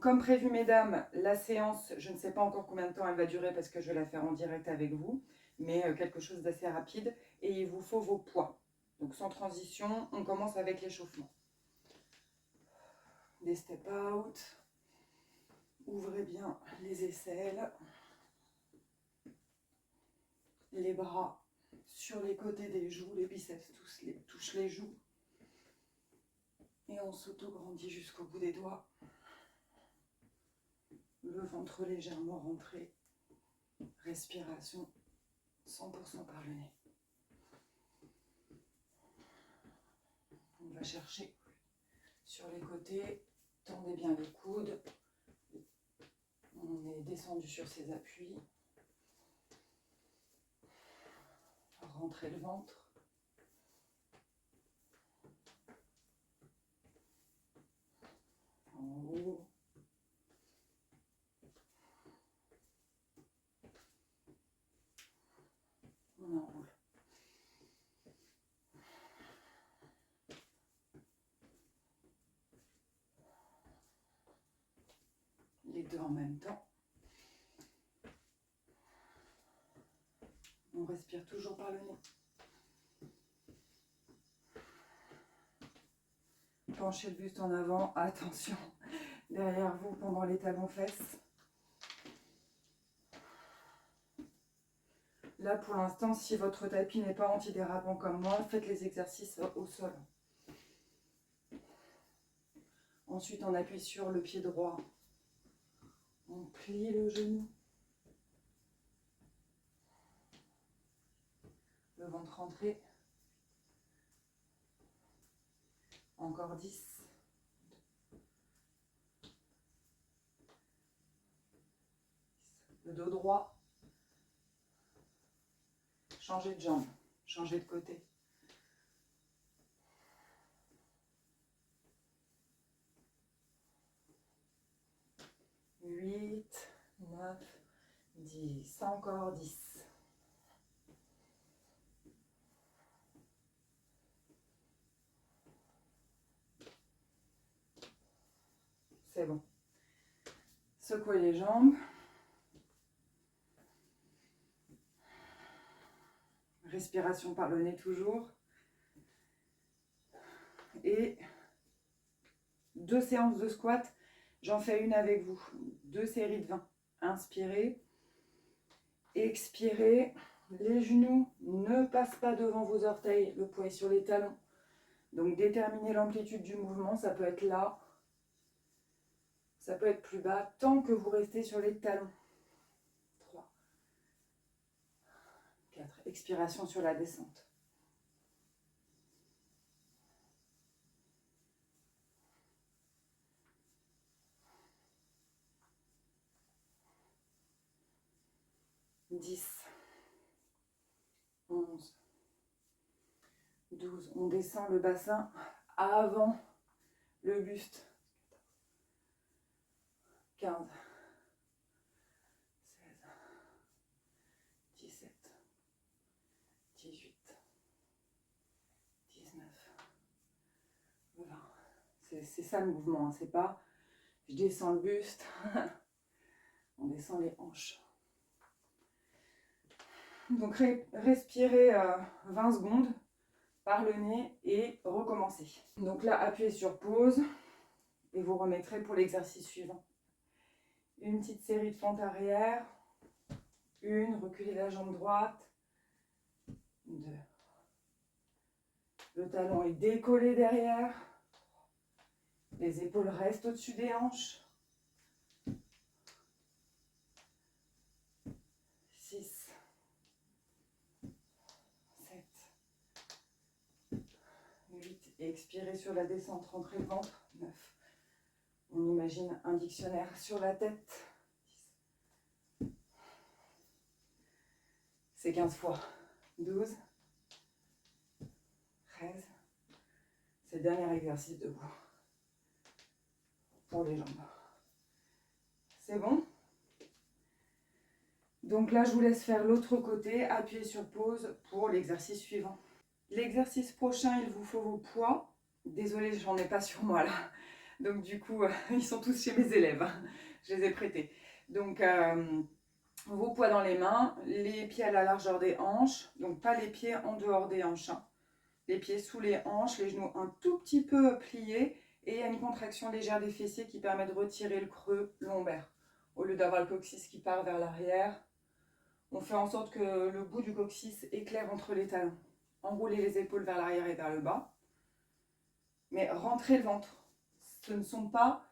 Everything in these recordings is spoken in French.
comme prévu, mesdames, la séance, je ne sais pas encore combien de temps elle va durer parce que je vais la faire en direct avec vous, mais quelque chose d'assez rapide. Et il vous faut vos poids. Donc sans transition, on commence avec l'échauffement. Des step out. Ouvrez bien les aisselles. Les bras sur les côtés des joues, les biceps touchent les joues. Et on s'auto-grandit jusqu'au bout des doigts. Le ventre légèrement rentré. Respiration 100% par le nez. On va chercher sur les côtés. Tendez bien les coudes. On est descendu sur ses appuis. Rentrez le ventre. En haut. On enroule. Les deux en même temps. On respire toujours par le nez. Penchez le buste en avant. Attention, derrière vous pendant les talons-fesses. Là, pour l'instant, si votre tapis n'est pas antidérapant comme moi, faites les exercices au sol. Ensuite, on appuie sur le pied droit. On plie le genou. Le ventre rentré. Encore 10. Le dos droit. Changez de jambe. Changez de côté. 8, 9, 10. Encore 10. C'est bon. Secouez les jambes. Respiration par le nez toujours. Et 2 séances de squat. J'en fais une avec vous. 2 séries de 20. Inspirez. Expirez. Les genoux ne passent pas devant vos orteils. Le poids est sur les talons. Donc déterminez l'amplitude du mouvement. Ça peut être là. Ça peut être plus bas. Tant que vous restez sur les talons. 3, 4. Expiration sur la descente. « 10, 11, 12. On descend le bassin avant le buste. 15, 16, 17, 18, 19, 20. C'est ça le mouvement, hein. C'est pas je descends le buste, on descend les hanches. Donc respirez 20 secondes par le nez et recommencez. Donc là, appuyez sur pause et vous remettrez pour l'exercice suivant. Une petite série de fentes arrière. 1, reculez la jambe droite. 2. Le talon est décollé derrière. Les épaules restent au-dessus des hanches. 6, 7, 8. Et expirez sur la descente, rentrez le ventre. 9. On imagine un dictionnaire sur la tête. 10. C'est 15 fois. 12. 13. C'est le dernier exercice debout. Pour les jambes. C'est bon? Donc là, je vous laisse faire l'autre côté. Appuyez sur pause pour l'exercice suivant. L'exercice prochain, il vous faut vos poids. Désolée, j'en ai pas sur moi là. Donc du coup, ils sont tous chez mes élèves. Je les ai prêtés. Donc vos poids dans les mains, les pieds à la largeur des hanches. Donc pas les pieds en dehors des hanches. Hein. Les pieds sous les hanches, les genoux un tout petit peu pliés. Et il y a une contraction légère des fessiers qui permet de retirer le creux lombaire. Au lieu d'avoir le coccyx qui part vers l'arrière, on fait en sorte que le bout du coccyx éclaire entre les talons. Enroulez les épaules vers l'arrière et vers le bas. Mais rentrez le ventre. Ce ne sont pas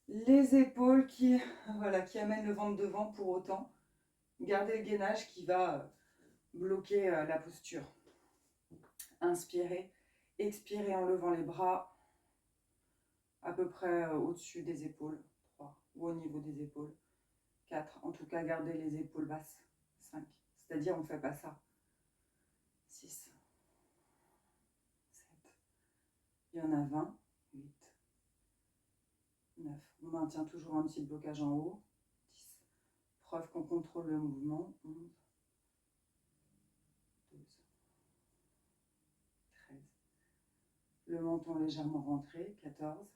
les épaules qui, voilà, qui amènent le ventre devant pour autant. Gardez le gainage qui va bloquer la posture. Inspirez, expirez en levant les bras à peu près au-dessus des épaules. 3, ou au niveau des épaules. 4, en tout cas gardez les épaules basses. 5, c'est-à-dire on ne fait pas ça. 6, 7, il y en a 20, 8, 9, on maintient toujours un petit blocage en haut. 10, preuve qu'on contrôle le mouvement. 11, 12, 13, le menton légèrement rentré. 14,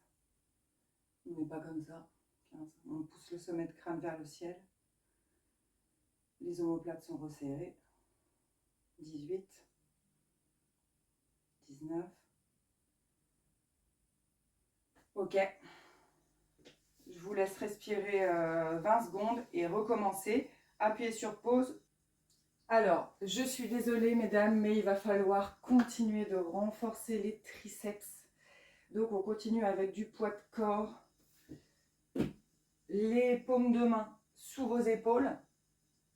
on n'est pas comme ça. 15, on pousse le sommet de crâne vers le ciel. Les omoplates sont resserrées. 18, 19. Ok. Je vous laisse respirer 20 secondes et recommencer. Appuyez sur pause. Alors, je suis désolée mesdames, mais il va falloir continuer de renforcer les triceps. Donc on continue avec du poids de corps. Les paumes de main sous vos épaules.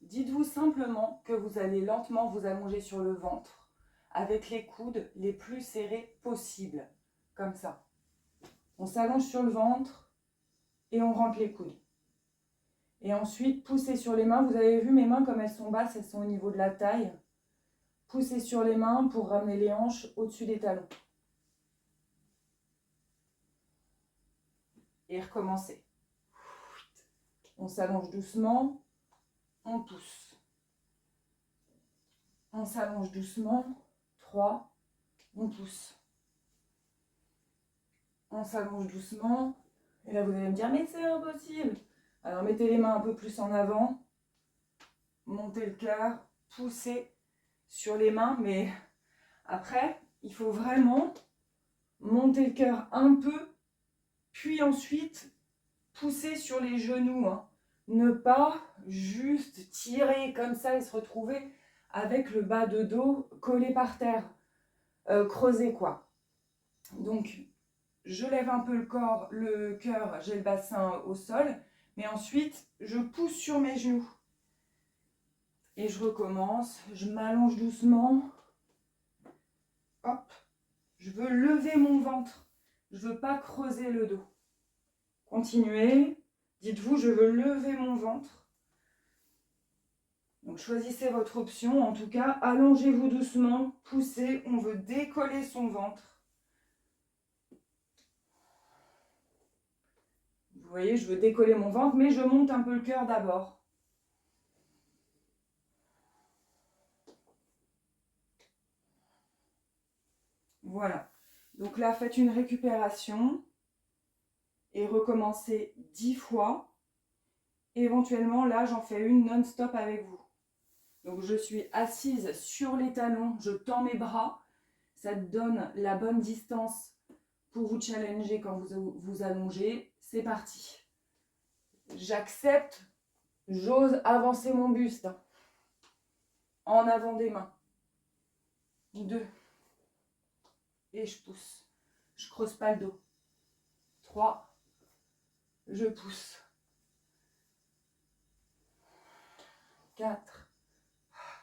Dites-vous simplement que vous allez lentement vous allonger sur le ventre avec les coudes les plus serrés possibles. Comme ça. On s'allonge sur le ventre et on rentre les coudes. Et ensuite, poussez sur les mains. Vous avez vu mes mains comme elles sont basses, elles sont au niveau de la taille. Poussez sur les mains pour ramener les hanches au-dessus des talons. Et recommencez. On s'allonge doucement, on pousse. On s'allonge doucement, 3, on pousse. On s'allonge doucement. Et là, vous allez me dire, mais c'est impossible. Alors, mettez les mains un peu plus en avant. Montez le cœur, poussez sur les mains. Mais après, il faut vraiment monter le cœur un peu, puis ensuite pousser sur les genoux. Hein. Ne pas juste tirer comme ça et se retrouver avec le bas de dos collé par terre. Creuser quoi. Donc, je lève un peu le cœur, j'ai le bassin au sol, mais ensuite, je pousse sur mes genoux. Et je recommence, je m'allonge doucement. Hop, je veux lever mon ventre, je ne veux pas creuser le dos. Continuez, dites-vous, je veux lever mon ventre. Donc, choisissez votre option, en tout cas, allongez-vous doucement, poussez, on veut décoller son ventre. Vous voyez, je veux décoller mon ventre, mais je monte un peu le cœur d'abord. Voilà. Donc là, faites une récupération et recommencez 10 fois. Éventuellement, là, j'en fais une non-stop avec vous. Donc, je suis assise sur les talons, je tends mes bras. Ça donne la bonne distance pour vous challenger quand vous vous allongez. C'est parti. J'accepte, j'ose avancer mon buste. En avant des mains. 2. Et je pousse. Je creuse pas le dos. 3. Je pousse. 4.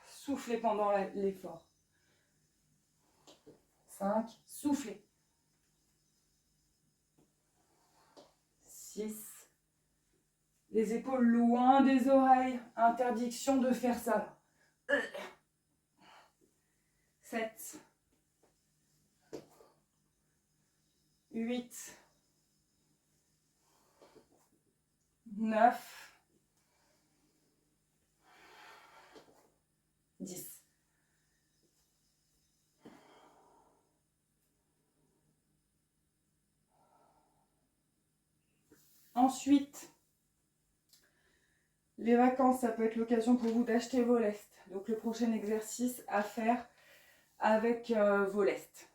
Soufflez pendant l'effort. 5. Soufflez. 6. Les épaules loin des oreilles. Interdiction de faire ça. 7. 8. 9. 10. Ensuite, les vacances, ça peut être l'occasion pour vous d'acheter vos lestes. Donc le prochain exercice à faire avec vos lestes.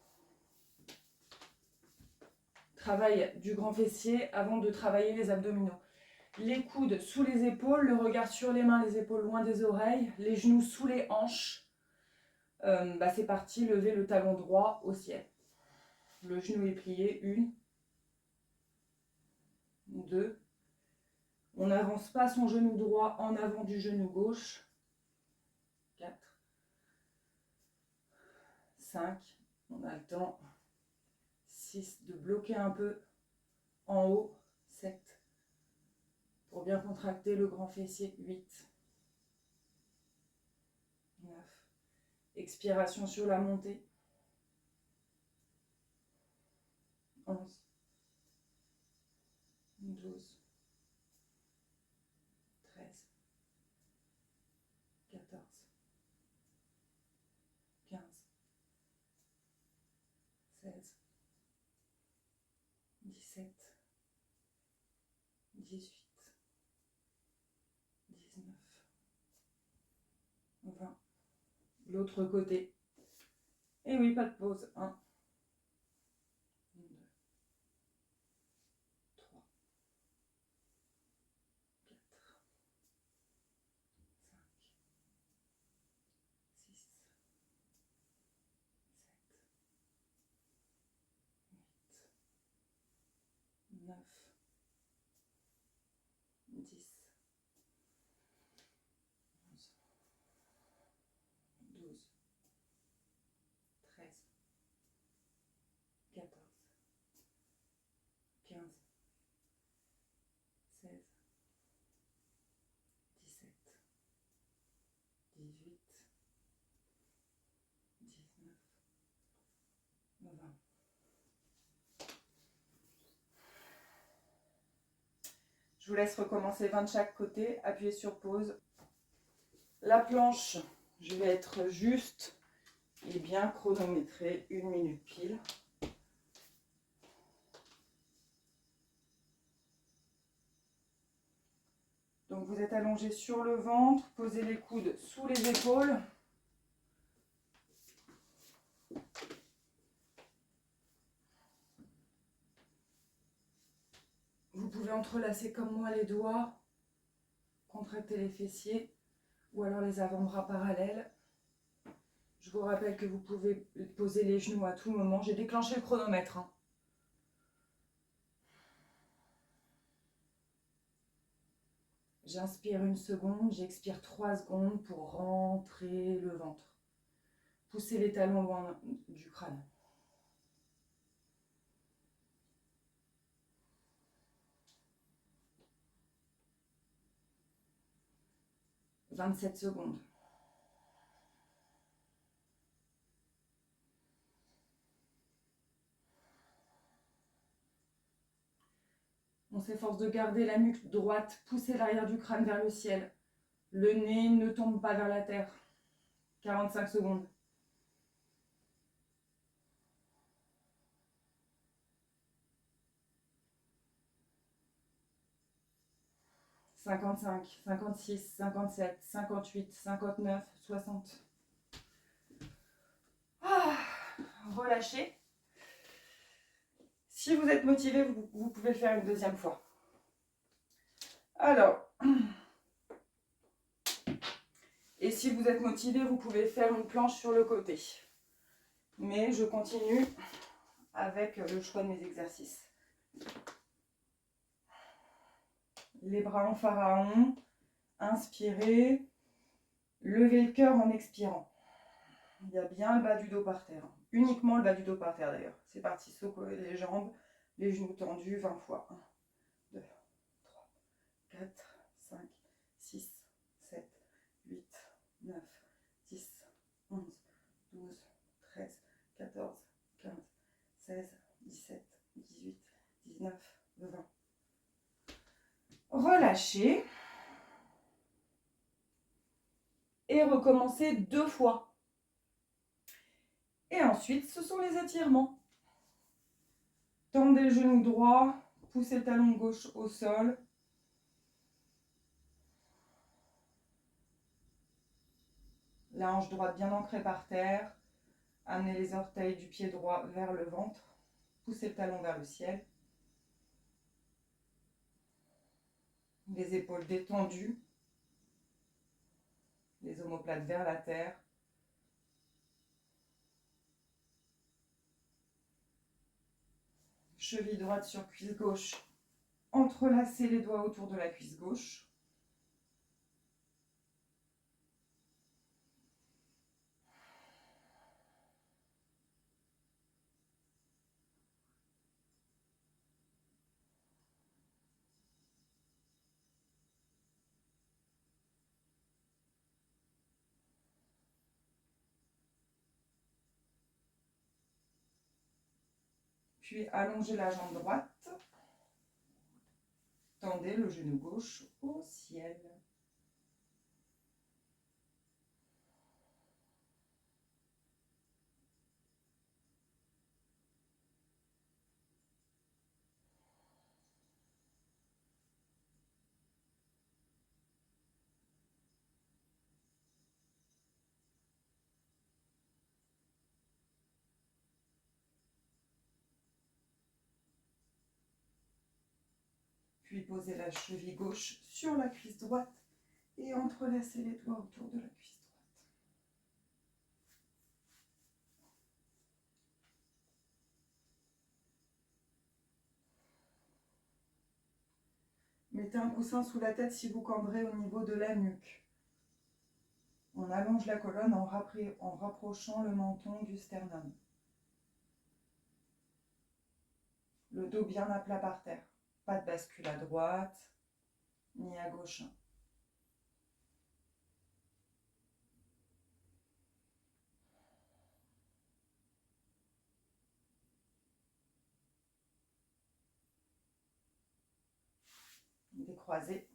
Travail du grand fessier avant de travailler les abdominaux. Les coudes sous les épaules, le regard sur les mains, les épaules loin des oreilles, les genoux sous les hanches. C'est parti, levez le talon droit au ciel. Le genou est plié, 1, 2. On n'avance pas son genou droit en avant du genou gauche. 4, 5, on a le temps. 6, de bloquer un peu en haut. 7, pour bien contracter le grand fessier. 8, 9, expiration sur la montée. 11, 12, 13, 14, 15, 16, 17, 18, 19, 20. L'autre côté. Et oui, pas de pause. 1, 2, 3, 4, 5, 6, 7, 8, 9, 10, 11, 12, 13, 14, 15, 16, 17, 18, 19, 20. Je vous laisse recommencer 20 de chaque côté, appuyez sur pause. La planche, je vais être juste et bien chronométrée, 1 minute pile. Donc vous êtes allongé sur le ventre, posez les coudes sous les épaules. Vous pouvez entrelacer comme moi les doigts, contracter les fessiers ou alors les avant-bras parallèles. Je vous rappelle que vous pouvez poser les genoux à tout moment. J'ai déclenché le chronomètre. J'inspire 1 seconde, j'expire 3 secondes pour rentrer le ventre. Poussez les talons loin du crâne. 27 secondes. On s'efforce de garder la nuque droite, pousser l'arrière du crâne vers le ciel. Le nez ne tombe pas vers la terre. 45 secondes. 55, 56, 57, 58, 59, 60. Relâchez. Si vous êtes motivé, vous pouvez le faire une deuxième fois. Alors, et si vous êtes motivé, vous pouvez faire une planche sur le côté. Mais je continue avec le choix de mes exercices. Les bras en pharaon, inspirez, levez le cœur en expirant. Il y a bien le bas du dos par terre. Uniquement le bas du dos par terre d'ailleurs. C'est parti, secouez les jambes, les genoux tendus 20 fois. 1, 2, 3, 4, 5, 6, 7, 8, 9, 10, 11, 12, 13, 14, 15, 16, 17, 18, 19, 20. Relâchez. Et recommencez 2 fois. Et ensuite, ce sont les étirements. Tendez le genou droit, poussez le talon gauche au sol. La hanche droite bien ancrée par terre. Amenez les orteils du pied droit vers le ventre. Poussez le talon vers le ciel. Les épaules détendues. Les omoplates vers la terre. Cheville droite sur cuisse gauche. Entrelacez les doigts autour de la cuisse gauche. Puis allongez la jambe droite. Tendez le genou gauche au ciel. Puis posez la cheville gauche sur la cuisse droite et entrelacez les doigts autour de la cuisse droite. Mettez un coussin sous la tête si vous cambrez au niveau de la nuque. On allonge la colonne en rapprochant le menton du sternum. Le dos bien à plat par terre. Pas de bascule à droite ni à gauche. Décroisez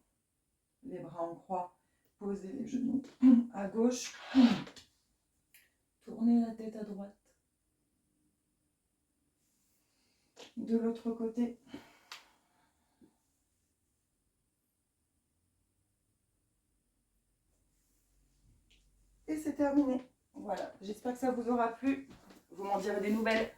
les bras en croix. Posez les genoux à gauche. Tournez la tête à droite. De l'autre côté. Et c'est terminé. Voilà, j'espère que ça vous aura plu. Vous m'en direz des nouvelles.